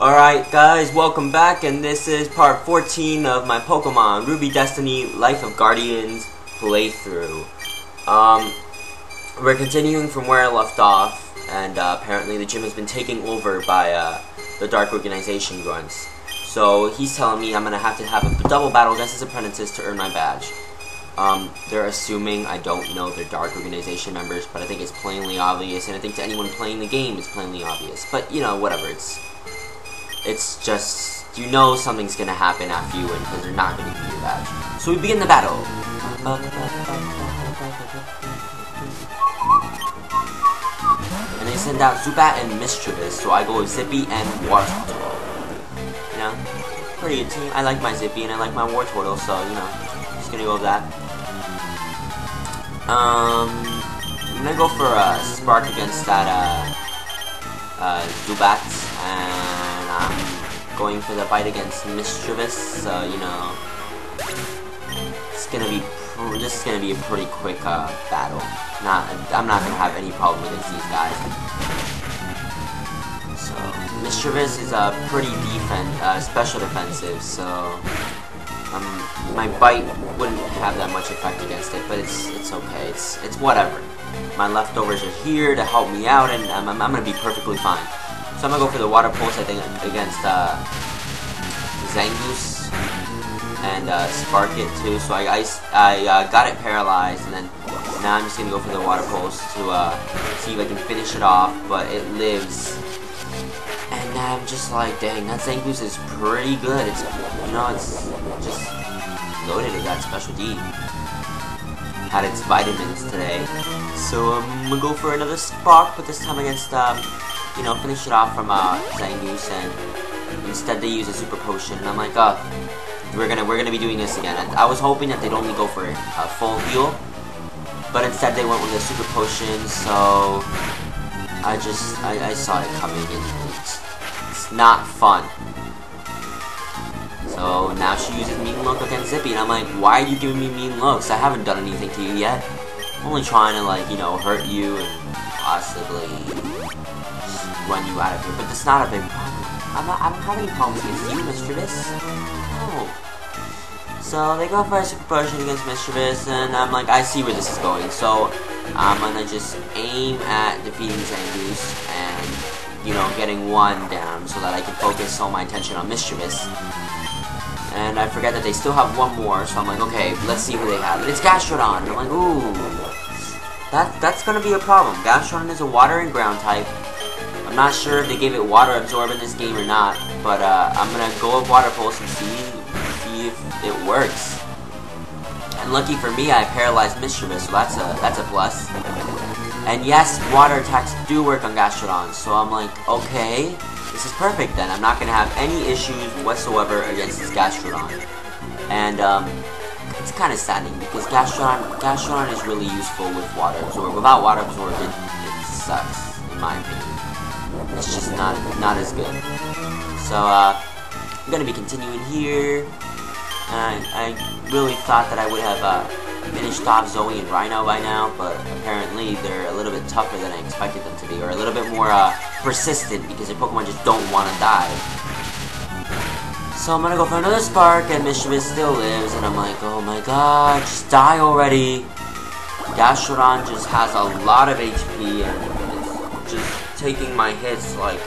Alright guys, welcome back, and this is part 14 of my Pokemon Ruby Destiny Life of Guardians playthrough. We're continuing from where I left off, and apparently the gym has been taken over by the Dark Organization grunts. So he's telling me I'm going to have a double battle against his apprentices to earn my badge. They're assuming I don't know they're Dark Organization members, but I think it's plainly obvious, and I think to anyone playing the game it's plainly obvious. But, you know, whatever, it's just, you know something's gonna happen after you win, because they're not gonna give you your badge. So we begin the battle. And they send out Zubat and Mischievous, so I go with Zippy and Wartortle. You know, pretty good team. I like my Zippy and I like my Wartortle, so, you know, just gonna go with that. I'm gonna go for a Spark against that, Zubat, and I'm going for the bite against Mischievous, so, you know, this is gonna be a pretty quick, battle. I'm not gonna have any problem against these guys. So, Mischievous is a pretty special defensive, so, my bite wouldn't have that much effect against it, but it's okay, it's whatever. My leftovers are here to help me out, and I'm gonna be perfectly fine. So I'm gonna go for the Water Pulse, I think, against Zangoose, and Spark it too. So I got it paralyzed, and then now I'm just gonna go for the Water Pulse to see if I can finish it off, but it lives. And I'm just like, dang, that Zangoose is pretty good. It's, you know, it's just loaded with that special D. Had its vitamins today, so I'm gonna go for another Spark, but this time against, you know, finish it off from Zangoose, and instead they use a Super Potion, and I'm like, we're gonna be doing this again. I was hoping that they'd only go for a full heal, but instead they went with a Super Potion, so I saw it coming, and it's not fun. So now she uses Mean Look against Zippy, and I'm like, why are you giving me mean looks? I haven't done anything to you yet. I'm only trying to, like, you know, hurt you and possibly just run you out of here. But that's not a big problem. I don't have any problems against you, Mischievous. No. So they go for a Super Potion against Mischievous, and I'm like, I see where this is going. So I'm gonna just aim at defeating Zangoose and, you know, getting one down so that I can focus all my attention on Mischievous. And I forget that they still have one more, so I'm like, okay, let's see who they have. And it's Gastrodon, and I'm like, ooh, that's gonna be a problem. Gastrodon is a water and ground type. I'm not sure if they gave it Water Absorb in this game or not, but I'm gonna go with Water Pulse and see if it works. And lucky for me, I paralyzed Mischievous, so that's a plus. And yes, water attacks do work on Gastrodon, so I'm like, okay, this is perfect then. I'm not going to have any issues whatsoever against this Gastrodon. And it's kind of saddening because Gastrodon is really useful with Water Absorb. Without Water Absorb, it sucks, in my opinion. It's just not as good. So I'm going to be continuing here. I really thought that I would have finished off Zoe and Rhino by now, but apparently they're a little bit tougher than I expected them to be, or a little bit more persistent, because their Pokemon just don't want to die. So I'm gonna go for another Spark, and Mischievous still lives, and I'm like, oh my god, just die already. Gastrodon just has a lot of HP, and it's just taking my hits like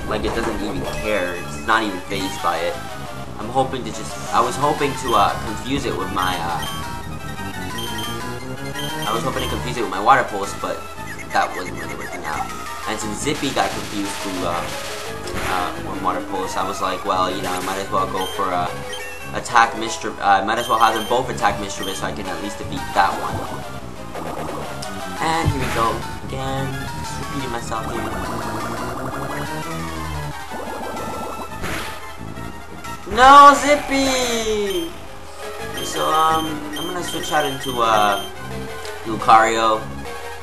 it doesn't even care. It's not even fazed by it. I was hoping to confuse it with my Water Pulse, but that wasn't really working out. And since Zippy got confused through one Water Pulse, I was like, well, you know, I might as well go for attack Mischievous. I might as well have them both attack Mischievous so I can at least defeat that one. And here we go again. Just repeating myself here. No, Zippy! So I'm gonna switch out into Lucario,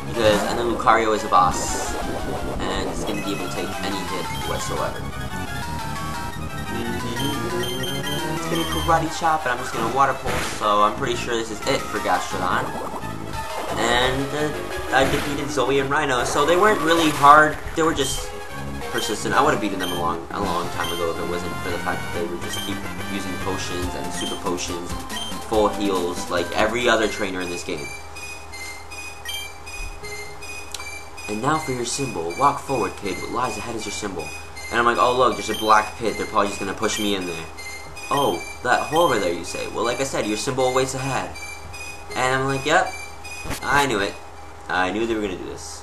because I know Lucario is a boss, and it's going to be able to take any hit whatsoever. It's going to Karate Chop, and I'm just going to Water Pulse, so I'm pretty sure this is it for Gastrodon. And I defeated Zoe and Rhino, so they weren't really hard, they were just persistent. I would have beaten them a long time ago if it wasn't for the fact that they would just keep using potions and super potions, full heals, like every other trainer in this game. And now for your symbol. Walk forward, kid. What lies ahead is your symbol. And I'm like, oh look, there's a black pit. They're probably just gonna push me in there. Oh, that hole over there, you say? Well, like I said, your symbol awaits ahead. And I'm like, yep, I knew it. I knew they were gonna do this.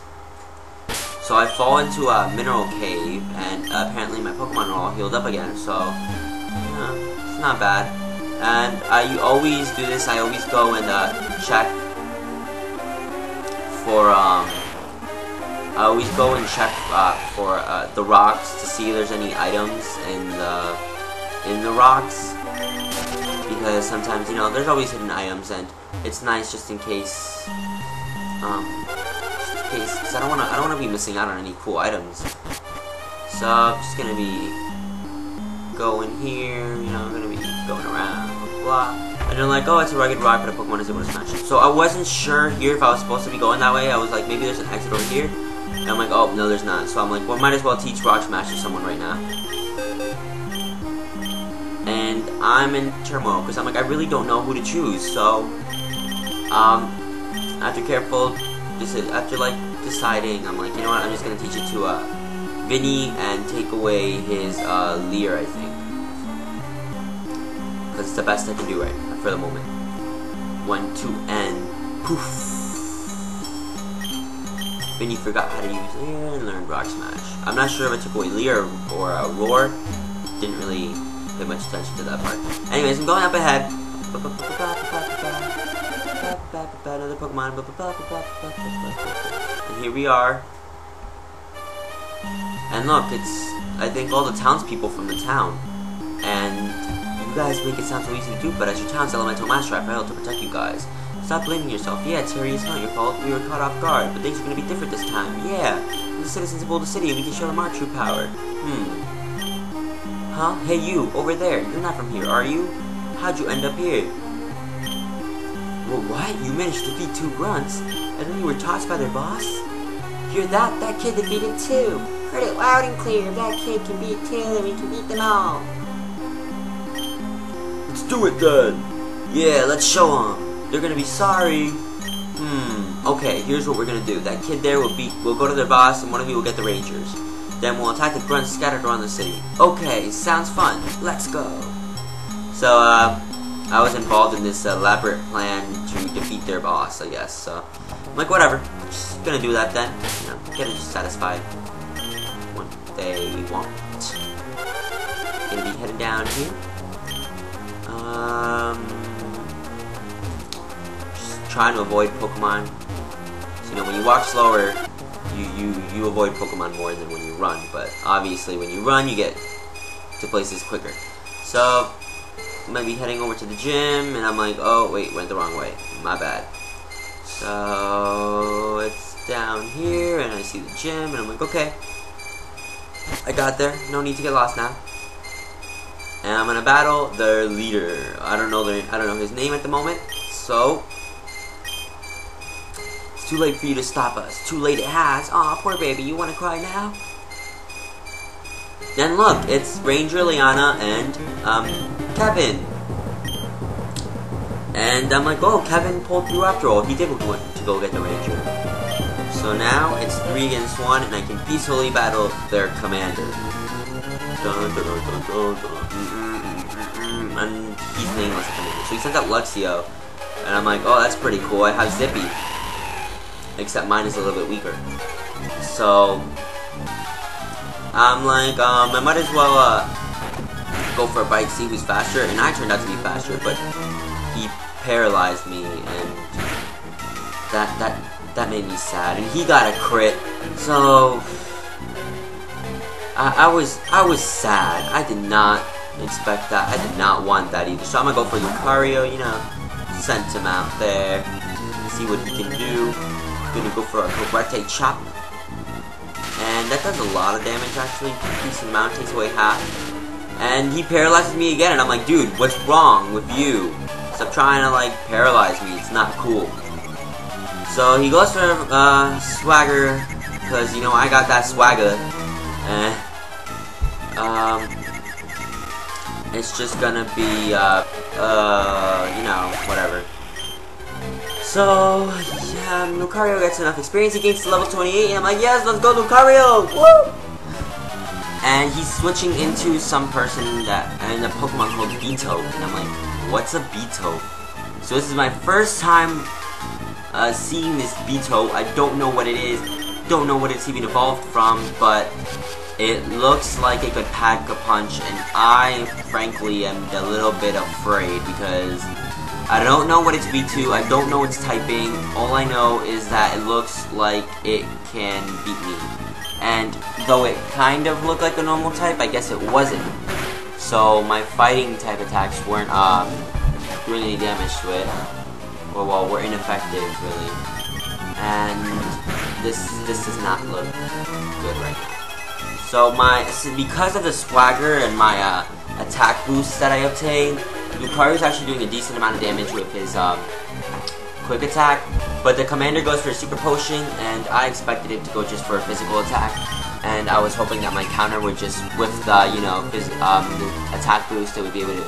So I fall into a mineral cave, and apparently my Pokemon are all healed up again, so, it's not bad. And I always do this, I always go and check for, the rocks to see if there's any items in the rocks. Because sometimes, you know, there's always hidden items, and it's nice just in case, because I don't wanna be missing out on any cool items. So I'm just gonna be going here, you know, I'm gonna be going around, blah, and they're like, oh, it's a rugged rock, but a Pokemon is able to smash it. So I wasn't sure here if I was supposed to be going that way. I was like, maybe there's an exit over here, and I'm like, oh, no, there's not. So I'm like, well, might as well teach Rock Smash to someone right now. And I'm in turmoil, because I'm like, I really don't know who to choose, so, after like deciding, I'm like, you know what, I'm just gonna teach it to Vinny and take away his Leer, I think, because it's the best I can do right for the moment. 1, 2, and poof. Vinny forgot how to use Leer and learned Rock Smash. I'm not sure if I took away Leer or Roar. Didn't really pay much attention to that part. Anyways, I'm going up ahead. Another Pokemon. And here we are. And look, it's, I think, all the townspeople from the town. And you guys make it sound so easy to do, but as your town's elemental master, I failed to protect you guys. Stop blaming yourself. Yeah, Terry, it's not your fault. We were caught off guard, but things are going to be different this time. Yeah, we're the citizens of Boulder City, and we can show them our true power. Huh? Hey, you, over there. You're not from here, are you? How'd you end up here? Well, what? You managed to defeat 2 grunts, and then you were tossed by their boss? Hear that? That kid defeated 2. Heard it loud and clear. If that kid can beat 2, then we can beat them all. Let's do it then. Yeah, let's show them. They're gonna be sorry. Okay, here's what we're gonna do. That kid there we'll go to their boss, and one of you will get the Rangers. Then we'll attack the grunts scattered around the city. Okay, sounds fun. Let's go. So, I was involved in this elaborate plan to defeat their boss, I guess. So, I'm like, whatever. Just gonna do that then. You know, get them satisfied. What they want. Gonna be heading down here. Just trying to avoid Pokemon. So, you know, when you walk slower, you avoid Pokemon more than when you run. But obviously, when you run, you get to places quicker. So, I might be heading over to the gym, and I'm like, oh, wait, went the wrong way. My bad. So, it's down here, and I see the gym, and I'm like, okay. I got there. No need to get lost now. And I'm gonna battle their leader. I don't know his name at the moment, so it's too late for you to stop us. Too late it has. Aw, poor baby, you wanna cry now? Then look, it's Ranger Liana and Kevin. And I'm like, oh, Kevin pulled through after all. He did want to go get the Ranger. So now it's 3 against 1, and I can peacefully battle their commander. Dun, dun, dun, dun, dun. And he's nameless commander. So he sends out Luxio, and I'm like, oh, that's pretty cool. I have Zippy, except mine is a little bit weaker. So I'm like, I might as well go for a bite, see who's faster. And I turned out to be faster, but he paralyzed me, and that made me sad. And he got a crit, so I was sad. I did not expect that. I did not want that either. So I'm gonna go for Lucario, you know, send him out there, see what he can do. Gonna go for a Correct Chop. And that does a lot of damage, actually. Decent amount, takes away half. And he paralyzes me again, and I'm like, dude, what's wrong with you? Stop trying to, like, paralyze me. It's not cool. So he goes for Swagger, because, you know, I got that swagger. it's just gonna be, you know, whatever. So, yeah, Lucario gets enough experience, he gains to level 28, and I'm like, yes, let's go Lucario! Woo! And he's switching into some person and a Pokemon called Beatote, and I'm like, what's a Beatote? So this is my first time seeing this Beatote. I don't know what it is, don't know what it's even evolved from, but it looks like it could pack a punch, and I, frankly, am a little bit afraid because I don't know what its V2, I don't know its typing, all I know is that it looks like it can beat me. And though it kind of looked like a normal type, I guess it wasn't. So my fighting type attacks weren't doing any damage to it. Well, were ineffective, really. And this does not look good right now. So because of the swagger and my attack boost that I obtained, Lucario's actually doing a decent amount of damage with his quick attack, but the commander goes for a super potion, and I expected it to go just for a physical attack, and I was hoping that my counter would just, with the, you know, the attack boost, it would be able to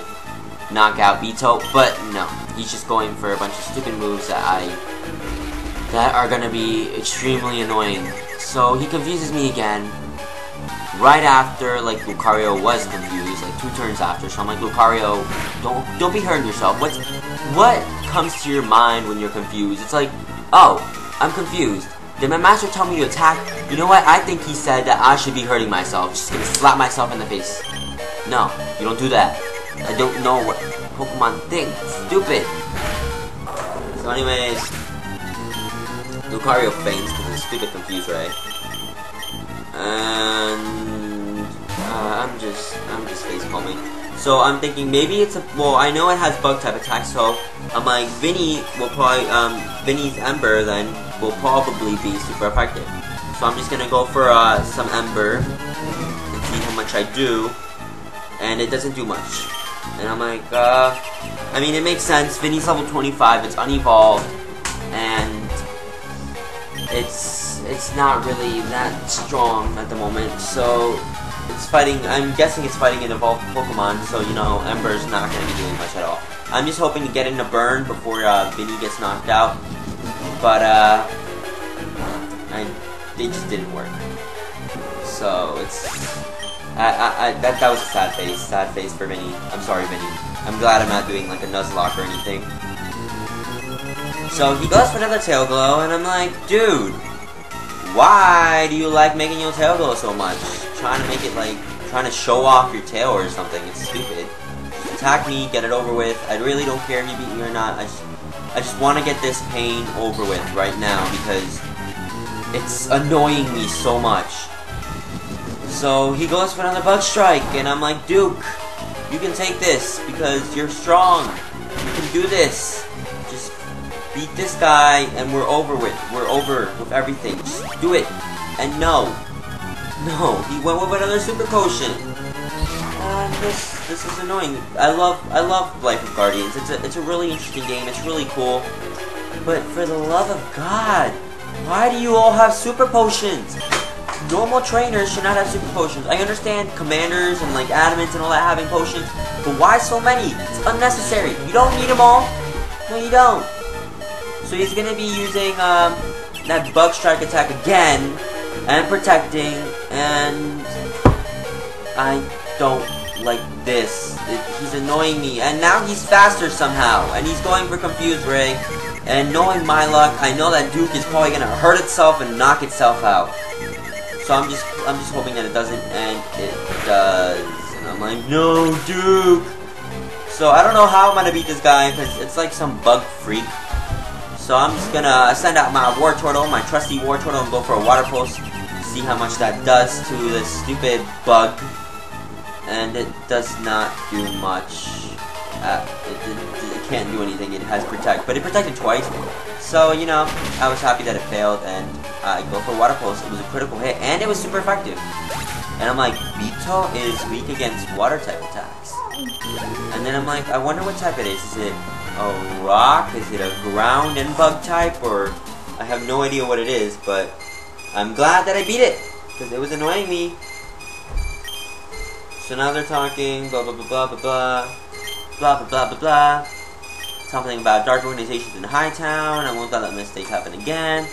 knock out Beatote, but no, he's just going for a bunch of stupid moves that are gonna be extremely annoying. So he confuses me again, right after, like, Lucario was confused, like 2 turns after, so I'm like, Lucario, don't be hurting yourself. What comes to your mind when you're confused? It's like, oh, I'm confused. Did my master tell me to attack? You know what? I think he said that I should be hurting myself. Just gonna slap myself in the face. No, you don't do that. I don't know what Pokemon think. It's stupid. So anyways, Lucario faints because it's stupid confused, right? And I'm just face palming. So I'm thinking maybe it's well, I know it has bug type attacks, so I'm like, Vinny will probably Vinny's Ember then will probably be super effective. So I'm just gonna go for some Ember and see how much I do, and it doesn't do much. And I'm like, I mean, it makes sense. Vinny's level 25, it's unevolved, and it's not really that strong at the moment, so it's fighting, I'm guessing it's fighting an evolved Pokemon, so, you know, Ember's not going to be doing much at all. I'm just hoping to get in a burn before Vinny gets knocked out, but it just didn't work. So, it's, that was a sad face for Vinny. I'm sorry, Vinny. I'm glad I'm not doing, like, a Nuzlocke or anything. So, he goes for another Tail Glow, and I'm like, dude, why do you like making your tail glow so much? Trying to make it like, trying to show off your tail or something. It's stupid. Just attack me, get it over with. I really don't care if you beat me or not. I just want to get this pain over with right now because it's annoying me so much. So he goes for another Bug Strike, and I'm like, Duke, you can take this because you're strong. You can do this. Just beat this guy, and we're over with everything. Just do it. And no, he went with another Super Potion. This is annoying. I love Life of Guardians. It's a really interesting game. It's really cool. But for the love of God, why do you all have Super Potions? Normal trainers should not have Super Potions. I understand commanders and like adamants and all that having potions, but why so many? It's unnecessary. You don't need them all. No, you don't. So he's gonna be using that Bug Strike attack again, and protecting, and I don't like this. He's annoying me, and now he's faster somehow, and he's going for Confused Ray, and knowing my luck, I know that Duke is probably gonna hurt itself and knock itself out. So I'm just hoping that it doesn't, and it does, and I'm like, no, Duke! So I don't know how I'm gonna beat this guy, because it's like some bug freak. So I'm just gonna send out my War Turtle, my trusty War Turtle, and go for a Water Pulse. See how much that does to this stupid bug. And it does not do much. It can't do anything. It has Protect, but it protected twice. So, you know, I was happy that it failed, and I go for Water Pulse. It was a critical hit, and it was super effective. And I'm like, Beatote is weak against water type attacks. And then I'm like, I wonder what type it is. Is it a rock? Is it a ground and bug type? Or I have no idea what it is, but I'm glad that I beat it, because it was annoying me. So now they're talking, blah blah blah blah blah blah, blah blah blah blah blah. Something about dark organizations in Hightown. I won't let mistakes happen again.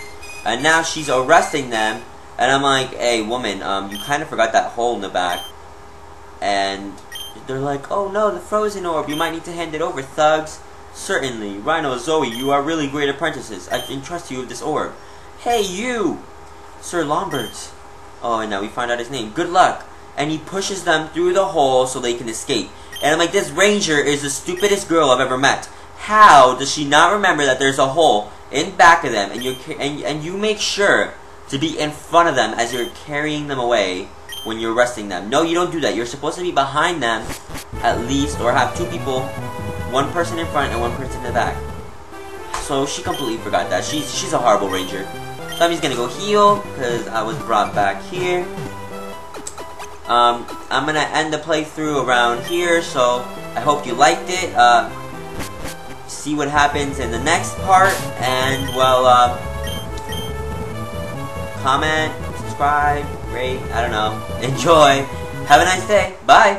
And now she's arresting them. And I'm like, hey, woman, you kind of forgot that hole in the back. And they're like, oh no, the frozen orb. You might need to hand it over, thugs. Certainly. Rhino, Zoe, you are really great apprentices. I entrust you with this orb. Hey, you! Sir Lombard. Oh, and now we find out his name. Good luck. And he pushes them through the hole so they can escape. And I'm like, this ranger is the stupidest girl I've ever met. How does she not remember that there's a hole in back of them, and you make sure to be in front of them as you're carrying them away when you're arresting them? No, you don't do that. You're supposed to be behind them at least, or have two people, one person in front and one person in the back. So she completely forgot that. She's a horrible ranger. So I'm just gonna go heal because I was brought back here. I'm gonna end the playthrough around here. So I hope you liked it. See what happens in the next part, and well, comment, subscribe, rate, I don't know, enjoy, have a nice day, bye!